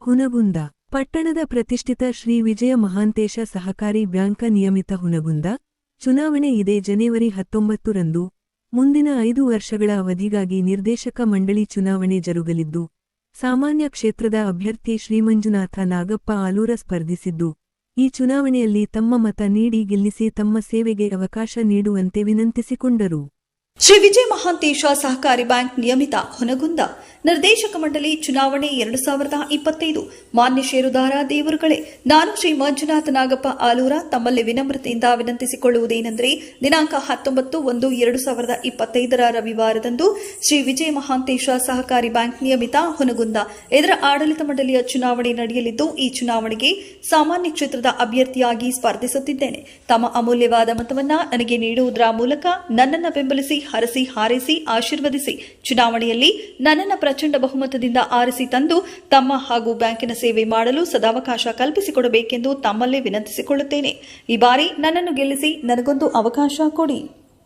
ಹುನಗುಂದ ಪಟ್ಟಣದ ಪ್ರತಿಷ್ಠಿತ ಶ್ರೀ ವಿಜಯ ಮಹಾಂತೇಶ ಸಹಕಾರಿ ಬ್ಯಾಂಕ ನಿಯಮಿತ ಹುನಗುಂದ ಚುನಾವಣೆ ಇದೇ ಜನವರಿ 19 ರಂದು ಮುಂದಿನ 5 ವರ್ಷಗಳ ಅವಧಿಗಾಗಿ ನಿರ್ದೇಶಕ ಮಂಡಳಿ ಚುನಾವಣೆ ಜರುಗಲಿದ್ದು ಸಾಮಾನ್ಯ ಕ್ಷೇತ್ರದ ಅಭ್ಯರ್ಥಿ ಶ್ರೀಮಂಜುನಾಥ ನಾಗಪ್ಪ ಆಲೂರ ಸ್ಪರ್ಧಿಸಿದ್ದು ಈ ಚುನಾವಣೆಯಲ್ಲಿ ತಮ್ಮ ಮತ ನೀಡಿ ಗೆಲ್ಲಿಸಿ ತಮ್ಮ ಸೇವೆಗೆ ಅವಕಾಶ ನೀಡುವಂತೆ ವಿನಂತಿಸಿಕೊಂಡರು. ಶ್ರೀ ವಿಜಯ ಮಹಾಂತೇಶ ಸಹಕಾರಿ ಬ್ಯಾಂಕ್ ನಿಯಮಿತ ಹುನಗುಂದ ನಿರ್ದೇಶಕ ಮಂಡಳಿ ಚುನಾವಣೆ 2025 ಮಾನ್ಯ ಷೇರುದಾರ ದೇವರುಗಳೇ, ನಾನು ಶ್ರೀ ಮಂಜುನಾಥ ನಾಗಪ್ಪ ಆಲೂರ ತಮ್ಮಲ್ಲಿ ವಿನಮ್ರತೆಯಿಂದ ವಿನಂತಿಸಿಕೊಳ್ಳುವುದೇನೆಂದರೆ ದಿನಾಂಕ 19/1/2025 ರವಿವಾರದಂದು ಶ್ರೀ ವಿಜಯ ಮಹಾಂತೇಶ ಸಹಕಾರಿ ಬ್ಯಾಂಕ್ ನಿಯಮಿತ ಹುನಗುಂದ ಇದರ ಆಡಳಿತ ಮಂಡಳಿಯ ಚುನಾವಣೆ ನಡೆಯಲಿದ್ದು ಈ ಚುನಾವಣೆಗೆ ಸಾಮಾನ್ಯ ಕ್ಷೇತ್ರದ ಅಭ್ಯರ್ಥಿಯಾಗಿ ಸ್ಪರ್ಧಿಸುತ್ತಿದ್ದೇನೆ. ತಮ್ಮ ಅಮೂಲ್ಯವಾದ ಮತವನ್ನ ನನಗೆ ನೀಡುವುದರ ಮೂಲಕ ನನ್ನನ್ನು ಬೆಂಬಲಿಸಿ ಹರಸಿ ಹಾರೈಸಿ ಆಶೀರ್ವದಿಸಿ ಚುನಾವಣೆಯಲ್ಲಿ ನನ್ನನ್ನು ಪ್ರಚಂಡ ಬಹುಮತದಿಂದ ಆರಿಸಿ ತಂದು ತಮ್ಮ ಹಾಗೂ ಬ್ಯಾಂಕಿನ ಸೇವೆ ಮಾಡಲು ಸದಾವಕಾಶ ಕಲ್ಪಿಸಿಕೊಡಬೇಕೆಂದು ತಮ್ಮಲ್ಲೇ ವಿನಂತಿಸಿಕೊಳ್ಳುತ್ತೇನೆ. ಈ ಬಾರಿ ನನ್ನನ್ನು ಗೆಲ್ಲಿಸಿ ನನಗೊಂದು ಅವಕಾಶ ಕೊಡಿ.